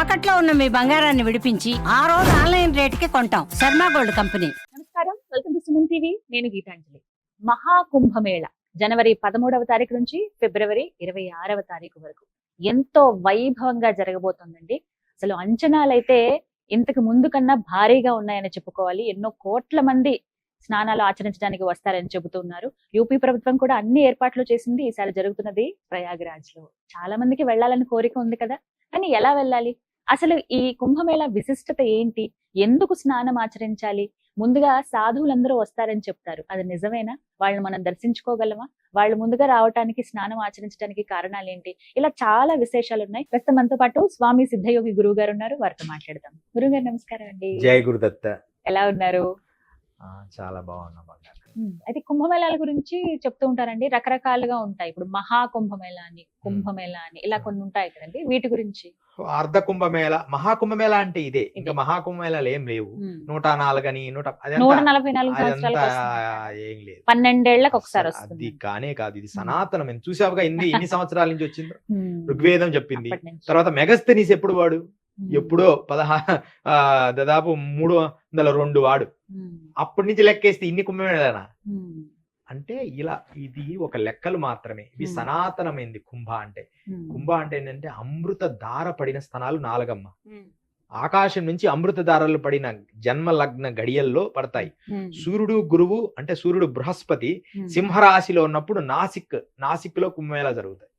తాకట్లో ఉన్న మీ బంగారాన్ని విడిపించి ఆ రోజు ఆన్లైన్ రేటుకి కొంటాం. Sharma gold company. నమస్కారం, వెల్కమ్ టు సుమన్ టీవీ. నేను గీతాంజలి. మహాకుంభమేళ జనవరి 13వ తారీఖు నుంచి ఫిబ్రవరి 26వ తారీఖు వరకు ఎంతో వైభవంగా జరగబోతోందండి. అసలు అంచనాలైతే ఇంతకు ముందు కన్నా భారీగా ఉన్నాయని చెప్పుకోవాలి. ఎన్నో కోట్ల మంది స్నానాలు ఆచరించడానికి వస్తారని చెబుతున్నారు. యూపీ ప్రభుత్వం కూడా అన్ని ఏర్పాట్లు చేసింది. ఈసారి జరుగుతున్నది ప్రయాగ్రాజ్ లో. చాలా మందికి వెళ్ళాలని కోరిక ఉంది కదా, కానీ ఎలా వెళ్ళాలి? అసలు ఈ కుంభమేళ విశిష్టత ఏంటి? ఎందుకు స్నానం ఆచరించాలి? ముందుగా సాధువులందరూ వస్తారని చెప్తారు, అది నిజమేనా? వాళ్ళని మనం దర్శించుకోగలమా? వాళ్ళు ముందుగా రావటానికి, స్నానం ఆచరించడానికి కారణాలు ఏంటి? ఇలా చాలా విశేషాలు ఉన్నాయి. ప్రస్తుతం మనతో పాటు స్వామి సిద్ధయోగి గురువు గారు ఉన్నారు, వారితో మాట్లాడదాం. గురువు గారు నమస్కారం అండి. జై గురుదత్త. ఎలా ఉన్నారు? చాలా బాగున్నా. అయితే కుంభమేళాల గురించి చెప్తూ ఉంటారండి, రకరకాలుగా ఉంటాయి. ఇప్పుడు మహాకుంభమేళ అని, కుంభమేళ అని ఇలా కొన్ని ఉంటాయి కదండి, వీటి గురించి. అర్ధ కుంభమేళ, మహాకుంభమేళ అంటే ఇదే. ఇంకా మహాకుంభమేళాలు ఏం లేవు. 104 అని 144 సంవత్సరాలకు ఏం లేదు, 12 ఏళ్లకు ఒకసారి వస్తుంది. అది కానే కాదు, ఇది సనాతనం. చూసావుగా ఎన్ని సంవత్సరాల నుంచి వచ్చిందో. ఋగ్వేదం చెప్పింది. తర్వాత మెగస్తనీస్ ఎప్పుడు వాడు? ఎప్పుడో దాదాపు 302 వాడు. అప్పటి నుంచి లెక్కేస్తే ఇన్ని కుంభమేళనా అంటే ఇలా ఇది ఒక లెక్కలు మాత్రమే. ఇవి సనాతనమైంది. కుంభ అంటే ఏంటంటే అమృత ధార పడిన స్థనాలు 4. ఆకాశం నుంచి అమృత ధారలు పడిన జన్మ లగ్న గడియల్లో పడతాయి. సూర్యుడు గురువు అంటే సూర్యుడు బృహస్పతి సింహరాశిలో ఉన్నప్పుడు నాసిక్ లో కుంభమేళ జరుగుతాయి.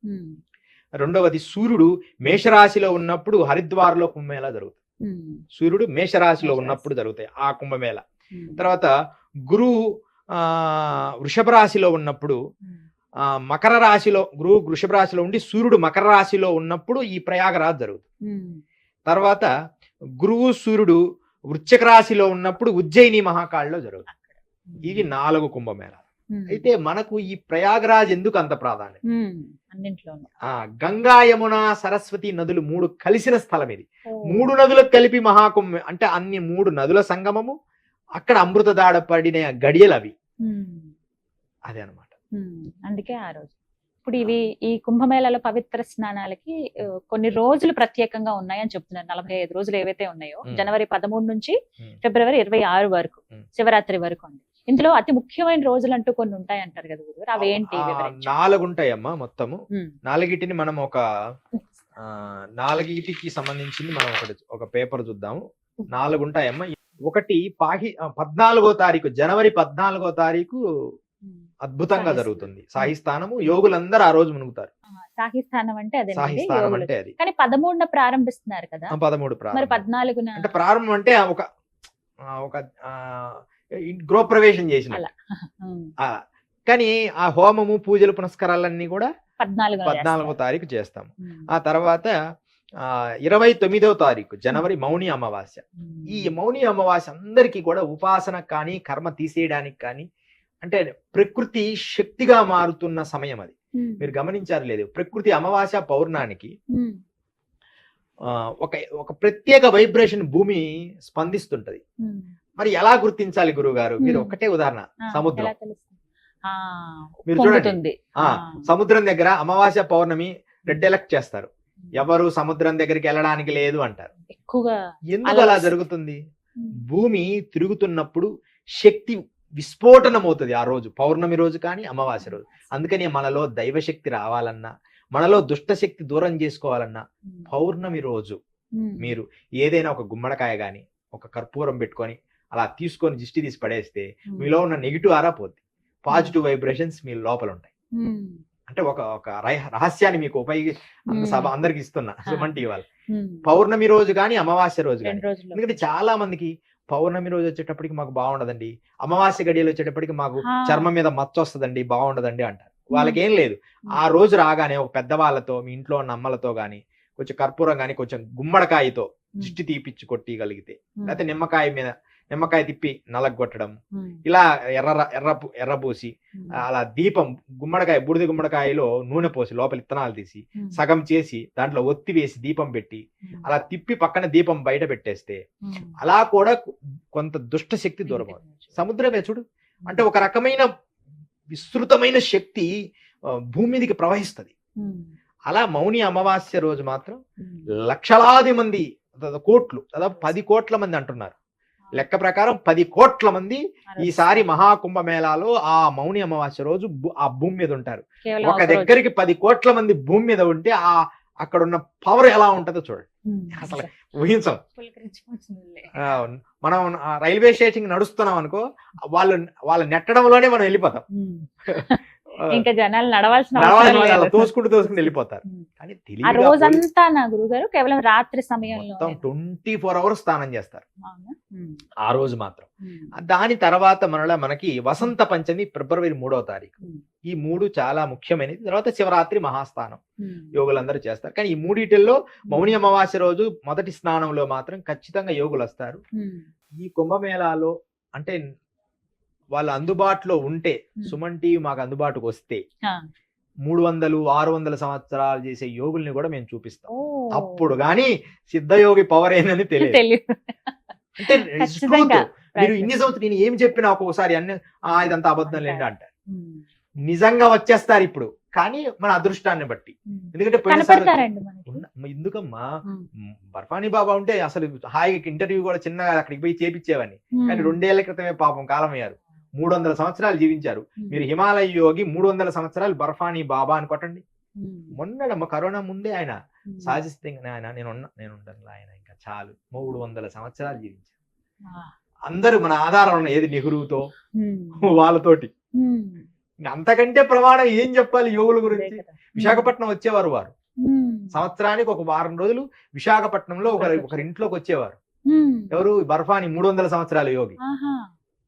రెండవది సూర్యుడు మేషరాశిలో ఉన్నప్పుడు హరిద్వార్లో కుంభమేళ జరుగుతుంది. సూర్యుడు మేషరాశిలో ఉన్నప్పుడు జరుగుతాయి ఆ కుంభమేళ. తర్వాత గురువు వృషభ రాశిలో ఉన్నప్పుడు, మకర రాశిలో గురువు వృషభ రాశిలో ఉండి సూర్యుడు మకర రాశిలో ఉన్నప్పుడు ఈ ప్రయాగరాజ్ జరుగుతుంది. తర్వాత గురువు సూర్యుడు వృశ్చిక రాశిలో ఉన్నప్పుడు ఉజ్జయిని మహాకాళలో జరుగుతుంది. ఇవి 4 కుంభమేళ. అయితే మనకు ఈ ప్రయాగరాజ్ ఎందుకు అంత ప్రాధాన్యత? గంగా యమున సరస్వతి నదులు 3 కలిసిన స్థలం ఇది. 3 నదులకు కలిపి మహాకుంభ అంటే అన్ని 3 నదుల సంగమము. అక్కడ అమృత దాడ పడిన గడియలు అవి. అదే అనమాట. అందుకే ఆ రోజు ఇప్పుడు ఈ కుంభమేళలో పవిత్ర స్నానాలకి కొన్ని రోజులు ప్రత్యేకంగా ఉన్నాయని చెప్తున్నారు. 45 రోజులు ఏవైతే ఉన్నాయో, జనవరి 13 నుంచి ఫిబ్రవరి 26 వరకు, శివరాత్రి వరకు అండి. ఇందులో అతి ముఖ్యమైన రోజులు అంటూ కొన్ని ఉంటాయి అంటారు కదా గురువు, అవి ఏంటి? 4 ఉంటాయమ్మా మొత్తము. 4టిని మనం ఒక 4టికి సంబంధించింది మనం ఒక పేపర్ చూద్దాము. 4 ఉంటాయమ్మా. ఒకటి 14వ తారీఖు, జనవరి 14వ తారీఖు అద్భుతంగా జరుగుతుంది సాహిస్థానము. యోగులందరూ ఆ రోజు మునుగుతారు. సాహిస్థానం అంటే అదే, సాహిస్థానం అంటే అది. కానీ 13న ప్రారంభిస్తున్నారు కదా. 13 మరి 14న అంటే ప్రారంభం అంటే ఒక గృహప్రవేశం చేసిన. కానీ ఆ హోమము పూజలు పునస్కారాలన్నీ కూడా 14వ తారీఖు చేస్తాము. ఆ తర్వాత 29వ తారీఖు జనవరి మౌని అమావాస్య. ఈ మౌని అమావాస్య అందరికీ కూడా ఉపాసన కానీ కర్మ తీసేయడానికి కానీ, అంటే ప్రకృతి శక్తిగా మారుతున్న సమయం అది. మీరు గమనించారు లేదు, ప్రకృతి అమావాస్య పౌర్ణానికి ఒక ప్రత్యేక వైబ్రేషన్ భూమి స్పందిస్తుంటది. మరి ఎలా గుర్తించాలి గురువు గారు? మీరు ఒకటే ఉదాహరణ, సముద్రం. మీరు చూడండి, సముద్రం దగ్గర అమావాస్య పౌర్ణమి రెడ్ అలర్ట్ చేస్తారు. ఎవరు సముద్రం దగ్గరికి వెళ్ళడానికి లేదు అంటారు. ఎందుకు అలా జరుగుతుంది? భూమి తిరుగుతున్నప్పుడు శక్తి విస్ఫోటనం అవుతుంది ఆ రోజు, పౌర్ణమి రోజు కానీ అమావాస్య రోజు. అందుకని మనలో దైవశక్తి రావాలన్నా, మనలో దుష్టశక్తి దూరం చేసుకోవాలన్నా పౌర్ణమి రోజు మీరు ఏదైనా ఒక గుమ్మడికాయ గాని ఒక కర్పూరం పెట్టుకొని అలా తీసుకొని దిష్టి తీసి పడేస్తే మీలో ఉన్న నెగిటివ్ ఆరా పోద్ది, పాజిటివ్ వైబ్రేషన్స్ మీ లోపల ఉంటాయి. అంటే ఒక రహస్యాన్ని మీకు అందరికి ఇస్తున్నా సుమన్ టీవీ వాళ్ళు. పౌర్ణమి రోజు కానీ అమావాస్య రోజు కానీ. ఎందుకంటే చాలా మందికి పౌర్ణమి రోజు వచ్చేటప్పటికి మాకు బాగుండదండి, అమావాస్య గడియలు వచ్చేటప్పటికి మాకు చర్మం మీద మచ్చ వస్తుందండి, బాగుండదండి అంటారు. వాళ్ళకి ఏం లేదు, ఆ రోజు రాగానే ఒక పెద్దవాళ్ళతో, మీ ఇంట్లో ఉన్న అమ్మలతో గాని కొంచెం కర్పూరం గాని కొంచెం గుమ్మడికాయతో దిష్టి తీపిచ్చి కొట్టిగలిగితే, లేకపోతే నిమ్మకాయ తిప్పి నలగొట్టడం, ఇలా ఎర్రబూసి అలా దీపం బూడిద గుమ్మడికాయలో నూనె పోసి లోపల ఇత్తనాలు తీసి సగం చేసి దాంట్లో ఒత్తి వేసి దీపం పెట్టి అలా తిప్పి పక్కన దీపం బయట పెట్టేస్తే అలా కూడా కొంత దుష్ట శక్తి దూరం అవుతుంది. సముద్రమే చూడు, అంటే ఒక రకమైన విస్తృతమైన శక్తి భూమి మీదకి ప్రవహిస్తుంది. అలా మౌని అమావాస్య రోజు మాత్రం లక్షలాది మంది, కోట్లు, దాదాపు 10 కోట్ల మంది అంటున్నారు. లెక్క ప్రకారం 10 కోట్ల మంది ఈసారి మహాకుంభమేళాలో ఆ మౌని అమావాస్య రోజు ఆ భూమి మీద ఉంటారు. ఒక దగ్గరికి 10 కోట్ల మంది భూమి మీద ఉంటే అక్కడ ఉన్న పవర్ ఎలా ఉంటుందో చూడండి. అసలు ఊహించం. మనం రైల్వే స్టేషన్ నడుస్తున్నాం అనుకో, వాళ్ళ నెట్టడంలోనే మనం వెళ్ళిపోతాం. ఇంకా జనాలు నడవాల్సిన తోసుకుంటూ వెళ్ళిపోతారు. కానీ ఆ రోజంతా నా గురుగారు కేవలం రాత్రి సమయంలో 24 hours స్నానం చేస్తారు ఆ రోజు మాత్రం. దాని తర్వాత మనకి వసంత పంచమి ఫిబ్రవరి 3వ తారీఖు. ఈ 3 చాలా ముఖ్యమైనది. తర్వాత శివరాత్రి మహాస్నానం యోగులందరూ చేస్తారు. కానీ ఈ మూడిటిల్లో మౌని అమావాస్య రోజు మొదటి స్నానంలో మాత్రం ఖచ్చితంగా యోగులు వస్తారు. ఈ కుంభమేళాలో అంటే వాళ్ళు అందుబాటులో ఉంటే, సుమన్ టీవీ మాకు అందుబాటుకు వస్తే 300-600 సంవత్సరాలు చేసే యోగుల్ని కూడా మేము చూపిస్తాం. అప్పుడు గాని సిద్ధయోగి పవర్ ఏందని తెలియదు. అంటే మీరు ఇన్ని సంవత్సరాలు నేను ఏం చెప్పినా ఒక్కొక్కసారి అన్ని ఇదంతా అబద్ధం లేండి అంటారు. నిజంగా వచ్చేస్తారు ఇప్పుడు, కానీ మన అదృష్టాన్ని బట్టి. ఎందుకంటే ఎందుకమ్మా బర్ఫానీ బాబా ఉంటే అసలు హాయిగా ఇంటర్వ్యూ కూడా చిన్నగా అక్కడికి పోయి చేపించేవని, కానీ 2 ఏళ్ల క్రితమే పాపం కాలమయ్యారు. 300 సంవత్సరాలు జీవించారు. మీరు హిమాలయ యోగి 300 సంవత్సరాలు బర్ఫానీ బాబా అని కొట్టండి. మొన్నడమ్మ కరోనా ముందే ఆయన సాధిస్తే ఆయన నేను ఉండను, ఆయన ఇంకా చాలు 300 సంవత్సరాలు జీవించారు. అందరూ మన ఆధారం ఉన్న ఏది నెహ్రూతో వాళ్ళతోటి. అంతకంటే ప్రమాణం ఏం చెప్పాలి యోగుల గురించి. విశాఖపట్నం వచ్చేవారు వారు. సంవత్సరానికి ఒక 1 వారం రోజులు విశాఖపట్నంలో ఒకరింట్లోకి వచ్చేవారు. ఎవరు? బర్ఫానీ 300 సంవత్సరాల యోగి.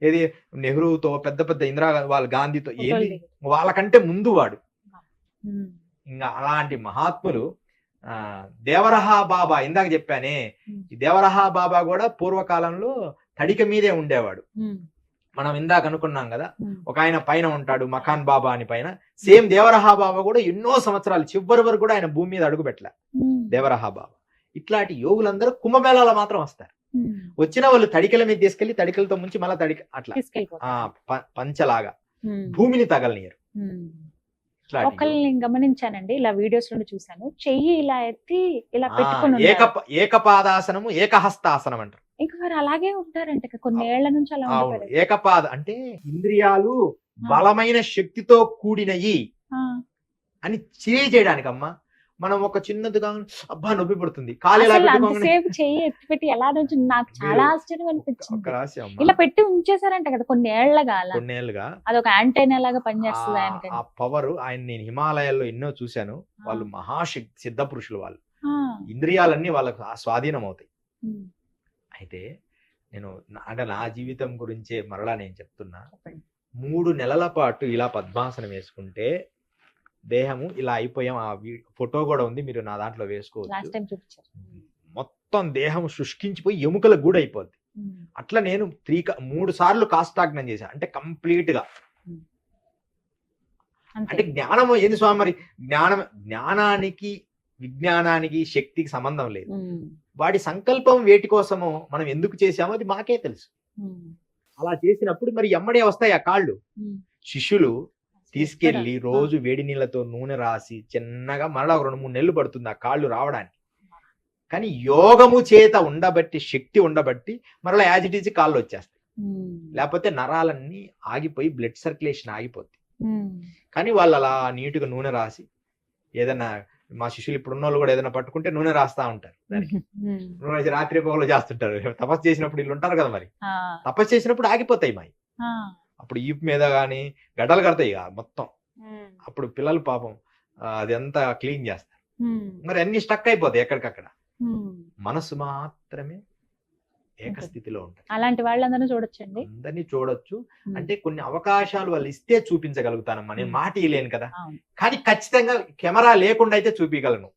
ఏది నెహ్రూతో, పెద్ద పెద్ద ఇందిరాగాంధీ, వాళ్ళ గాంధీతో, ఏది వాళ్ళకంటే ముందు వాడు. ఇంకా అలాంటి మహాత్ములు. దేవరహా బాబా ఇందాక చెప్పానే, ఈ దేవరహా బాబా కూడా పూర్వకాలంలో తడిక మీదే ఉండేవాడు. మనం ఇందాక అనుకున్నాం కదా, ఒక ఆయన పైన ఉంటాడు మఖాన్ బాబా అని పైన. సేమ్ దేవరహా బాబా కూడా ఎన్నో సంవత్సరాలు చివరి వరకు కూడా ఆయన భూమి మీద అడుగు పెట్టలే దేవరహా బాబా. ఇట్లాంటి యోగులందరూ కుంభమేళాలో మాత్రం వస్తారు. వచ్చిన వాళ్ళు తడికల మీద తీసుకెళ్లి తడికలతో ముంచి మళ్ళీ అట్లా పంచలాగా భూమిని తగలనీయరు. ఒకళ్ళని గమనించానండి, ఇలా వీడియోస్ లో చూసాను, చెయ్యి ఇలా ఎత్తి ఇలా పెట్టుకుని ఏకపాదాసనము, ఏకహస్తాసనం అంటారు. ఇంకా మరి అలాగే ఉంటారంట కొన్ని ఏళ్ల నుంచి అలా ఉంటారు. ఏకపాద అంటే ఇంద్రియాలు బలమైన శక్తితో కూడినయి అని చేయడానికి అమ్మా. మనం ఒక చిన్నదిగా అబ్బా నొప్పి పడుతుంది, పెట్టి ఎలా నుంచి నాకు చాలా ఆశ్చర్యం అనిపించింది. ఇలా పెట్టి ఉంచేసారంట కదా కొన్నేళ్లుగా. అదొక యాంటైనా లాగా పనిచేస్తుంది ఆయనకి. ఆ పవర్ ఆయన నేను హిమాలయాల్లో ఎన్నో చూశాను. వాళ్ళు మహాశక్తి సిద్ధ పురుషులు. వాళ్ళు ఇంద్రియాలన్నీ వాళ్ళకు స్వాధీనం అవుతాయి. అయితే నేను అంటే నా జీవితం గురించే మరలా నేను చెప్తున్నా. 3 నెలల పాటు ఇలా పద్మాసనం వేసుకుంటే దేహము ఇలా అయిపోయాం. ఆ ఫోటో కూడా ఉంది, మీరు నా దాంట్లో వేసుకోవచ్చు. మొత్తం దేహం శుష్కించిపోయి ఎముకల గూడ అయిపోద్ది. అట్లా నేను 3 సార్లు కాష్టాగ్నం చేశాను. అంటే కంప్లీట్ గా అంటే జ్ఞానం ఏంది స్వామి, మరి జ్ఞానానికి విజ్ఞానానికి శక్తికి సంబంధం లేదు. వాడి సంకల్పం వేటి కోసమో మనం ఎందుకు చేసామో అది మాకే తెలుసు. అలా చేసినప్పుడు మరి ఎమ్మడే వస్తాయి ఆ కాళ్ళు. శిష్యులు తీసుకెళ్లి రోజు వేడి నీళ్ళతో నూనె రాసి చిన్నగా మరలా 2-3 నెలలు పడుతుంది ఆ కాళ్ళు రావడానికి. కానీ యోగము చేత ఉండబట్టి, శక్తి ఉండబట్టి మరలా యాజ్ ఇట్ ఈజ్ కాళ్ళు వచ్చేస్తాయి. లేకపోతే నరాలన్నీ ఆగిపోయి బ్లడ్ సర్క్యులేషన్ ఆగిపోద్ది. కానీ వాళ్ళు అలా నీటుగా నూనె రాసి, ఏదైనా మా శిష్యులు ఇప్పుడు ఉన్న వాళ్ళు కూడా ఏదైనా పట్టుకుంటే నూనె రాస్తా ఉంటారు. నూనె రాత్రి పగలు చేస్తుంటారు. తపస్సు చేసినప్పుడు వీళ్ళు ఉంటారు కదా, మరి తపస్సు చేసినప్పుడు ఆగిపోతాయి మాయి. అప్పుడు ఈపు మీద గాని గడ్డలు కడతాయి మొత్తం. అప్పుడు పిల్లలు పాపం అదంతా క్లీన్ చేస్తారు. మరి అన్ని స్టక్ అయిపోతాయి ఎక్కడికక్కడ. మనసు మాత్రమే ఏకస్థితిలో ఉంటుంది. అలాంటి వాళ్ళందరినీ చూడొచ్చండి, అందరినీ చూడొచ్చు. అంటే కొన్ని అవకాశాలు వాళ్ళు ఇస్తే చూపించగలుగుతానమ్మా, నేను మాట ఇవ్వలేను కదా. కానీ ఖచ్చితంగా కెమెరా లేకుండా అయితే చూపించగలను.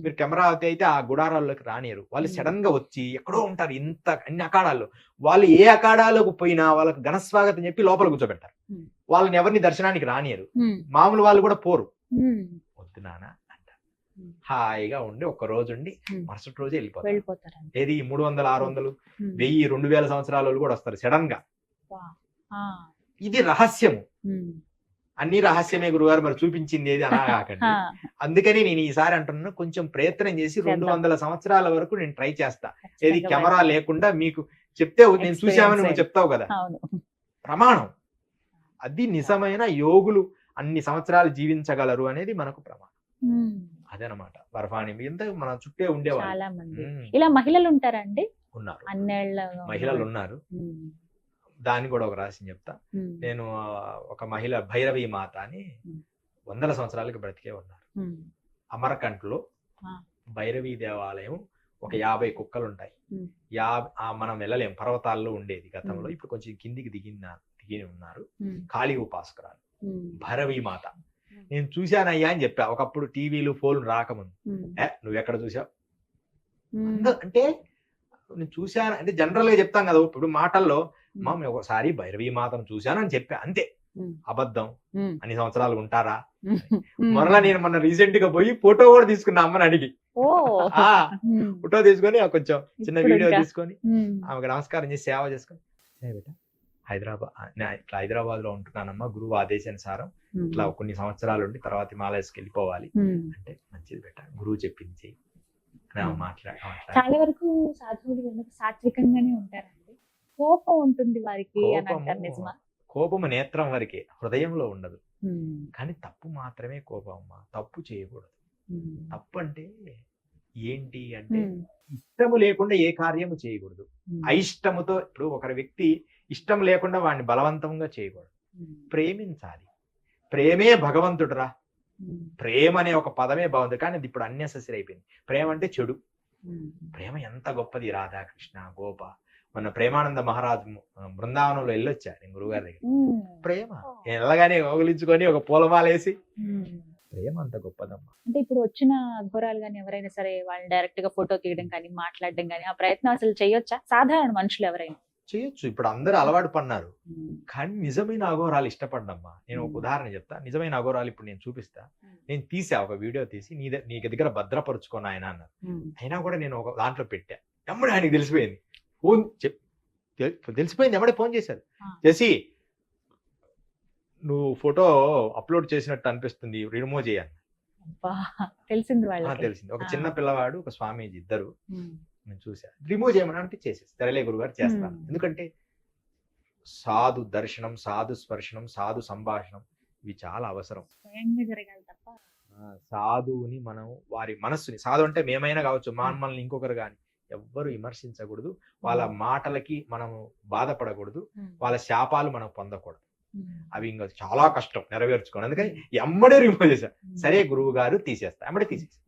మీరు కెమెరా అయితే ఆ గుడారాల్లోకి రానియరు. వాళ్ళు సడన్ గా వచ్చి ఎక్కడో ఉంటారు, అన్ని అఖాడాల్లో. వాళ్ళు ఏ అఖాడాలోకి పోయినా వాళ్ళకి ఘనస్వాగతం చెప్పి లోపల కూర్చోబెడతారు. వాళ్ళని ఎవరిని దర్శనానికి రానియరు. మామూలు వాళ్ళు కూడా పోరు. వద్దు నాన్న హాయిగా ఉండి ఒక్క రోజు ఉండి మరుసటి రోజే వెళ్ళిపోతారు. ఏది 300, 600, 1000, 2000 సంవత్సరాల కూడా వస్తారు సడన్ గా. ఇది రహస్యము. అన్ని రహస్యమే గురుగారు మరి చూపించింది ఏది అనా కాకండి. అందుకని నేను ఈసారి అంటున్నాను, కొంచెం ప్రయత్నం చేసి 200 సంవత్సరాల వరకు నేను ట్రై చేస్తా. ఏది కెమెరా లేకుండా మీకు చెప్తే నేను చూసామని నువ్వు చెప్తావు కదా, ప్రమాణం అది నిజమైన యోగులు అన్ని సంవత్సరాలు జీవించగలరు అనేది మనకు ప్రమాణం. అదనమాట బర్ఫాని ఇంత మన చుట్టే ఉండేవాళ్ళు చాలా మంది. ఇలా మహిళలు ఉంటారండి? ఉన్నారు, అన్నేళ్ళ మహిళలు ఉన్నారు. దాన్ని కూడా ఒక రహస్యం చెప్తా. నేను ఒక మహిళ భైరవి మాత అని 100 సంవత్సరాలకి బ్రతికే ఉన్నారు. అమరకంట్లో భైరవీ దేవాలయం ఒక 50 కుక్కలు ఉంటాయి. మనం వెళ్ళలేం, పర్వతాల్లో ఉండేది గతంలో. ఇప్పుడు కొంచెం కిందికి దిగి ఉన్నారు. కాళీ ఉపాసకురాలు భైరవీ మాత. నేను చూశానయ్యా అని చెప్పా ఒకప్పుడు, టీవీలు ఫోన్లు రాకముందు. నువ్వెక్కడ చూసావు అంటే, నేను చూశాను అంటే జనరల్ గా చెప్తాం కదా. ఇప్పుడు మాటల్లో ఒకసారి భైరవీ మాతను చూశాను అని చెప్పా, అంతే. అబద్ధం, అన్ని సంవత్సరాలు ఉంటారా? మరలా నేను మొన్న రీసెంట్ గా పోయి ఫోటో కూడా తీసుకున్నా అమ్మని అడిగి. ఫోటో తీసుకొని కొంచెం చిన్న వీడియో తీసుకొని ఆమెకు నమస్కారం చేసి సేవ చేసుకొని, హైదరాబాద్ లో ఉంటున్నానమ్మా, గురువు ఆదేశానుసారం ఇట్లా కొన్ని సంవత్సరాలు ఉండి తర్వాత హిమాలయస్కి వెళ్ళిపోవాలి అంటే, మంచిది బెట, గురువు చెప్పించి చాలా వరకు సాధువులు సాత్వికంగానే ఉంటారండి. కోపం ఉంటుంది వారికి. కోపము నేత్రం వరకే, హృదయంలో ఉండదు. కానీ తప్పు మాత్రమే కోపం అమ్మా, తప్పు చేయకూడదు. తప్పు అంటే ఏంటి అంటే, ఇష్టము లేకుండా ఏ కార్యము చేయకూడదు. అయిష్టముతో, ఇప్పుడు ఒకరి వ్యక్తి ఇష్టం లేకుండా వాడిని బలవంతంగా చేయకూడదు. ప్రేమించాలి. ప్రేమే భగవంతుడురా. ప్రేమ అనే ఒక పదమే బాగుంది, కానీ అది ఇప్పుడు అన్నెసెసరీ అయిపోయింది. ప్రేమ అంటే చెడు. ప్రేమ ఎంత గొప్పది. రాధాకృష్ణ, గోప, మొన్న ప్రేమానంద మహారాజు బృందావనంలో వెళ్ళొచ్చా నేను గురుగారి దగ్గర. ప్రేమ వెళ్ళగానే ఓగులించుకొని ఒక పూలమాలేసి, ప్రేమ అంత గొప్పదమ్మా. అంటే ఇప్పుడు వచ్చిన ఘోరాలు కానీ ఎవరైనా సరే వాళ్ళని డైరెక్ట్ గా ఫోటో తీయడం కానీ మాట్లాడడం కానీ ఆ ప్రయత్నం అసలు చేయొచ్చా? సాధారణ మనుషులు ఎవరైనా చేయొచ్చు. ఇప్పుడు అందరూ అలవాటు పడినారు. కానీ నిజమైన అఘోరాలు ఇష్టపడ్డమ్మా. నేను ఒక ఉదాహరణ చెప్తా. నిజమైన అఘోరాలు ఇప్పుడు నేను చూపిస్తా. నేను తీసా, ఒక వీడియో తీసి నీ దగ్గర భద్రపరుచుకొని ఆయన అన్నారు. అయినా కూడా నేను ఒక దాంట్లో పెట్టా. ఎమ్మడే ఆయనకి తెలిసిపోయింది. ఫోన్ తెలిసిపోయింది, ఎమ్మడే ఫోన్ చేశారు. చేసి, నువ్వు ఫోటో అప్లోడ్ చేసినట్టు అనిపిస్తుంది, రిమూవ్ చేయాలి. తెలిసింది. ఒక చిన్న పిల్లవాడు, ఒక స్వామీజీ, ఇద్దరు నేను చూసా. రిమూవ్ చేయమని అంటే చేసేసి, సరేలే గురుగారు చేస్తాను. ఎందుకంటే సాధు దర్శనం, సాధు స్పర్శనం, సాధు సంభాషణం ఇవి చాలా అవసరం. సాధువుని మనం వారి మనస్సుని, సాధు అంటే మేమైనా కావచ్చు, మనల్ని ఇంకొకరు కానీ ఎవ్వరు విమర్శించకూడదు. వాళ్ళ మాటలకి మనం బాధపడకూడదు. వాళ్ళ శాపాలు మనం పొందకూడదు. అవి ఇంకా చాలా కష్టం నెరవేర్చుకోండి. అందుకని ఎమ్మడే రిమూవ్ చేశా. సరే గురువు గారు తీసేస్తా, ఎమ్మడే తీసేసి